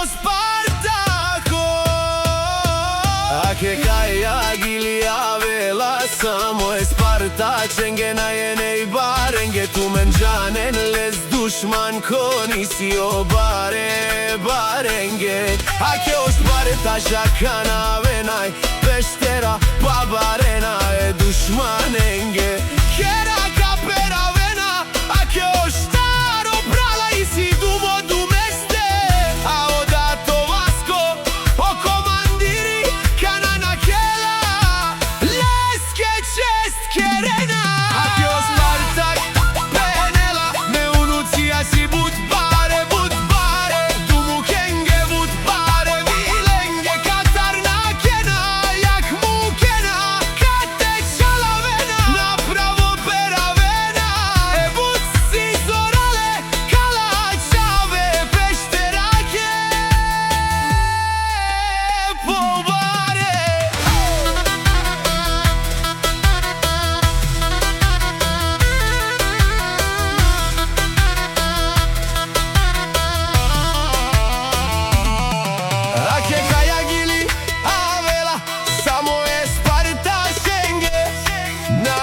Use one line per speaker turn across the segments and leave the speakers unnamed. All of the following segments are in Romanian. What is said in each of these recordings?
Spartaco. A che caia gilia vela samo e Sparta cengena je nej barenge tu menjanen les dushman konisio barenge. A che o Sparta shakana venaj peshtera babarena e dushmanenge. Kera kapera vena a che o staro brala i si dumo dumeste. A odato Vasco o komandiri kanana kela leske chest kerena. A che o Spartak penela me unucia si but bare dumu kenge but bare vilenge katarna kena jak mukena kate chalavena na pravo peravena e but si zorale kala chave pešterake pobare. A che caia gili avela samo e Sparta shenge na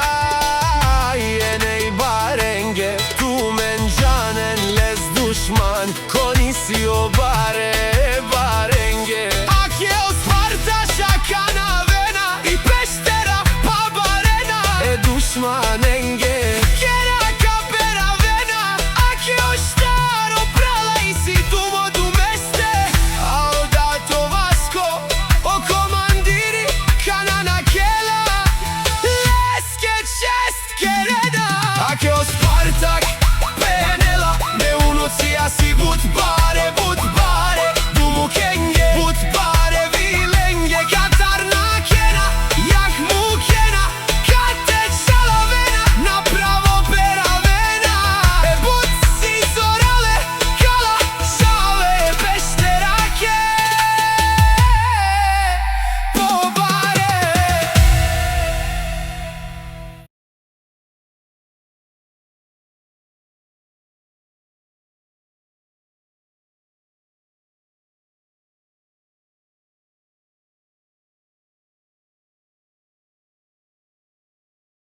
yenei barenge tu menjanen les dushman konisio barenge. A che o Sparta shakana vena i peshtera babarena e dushman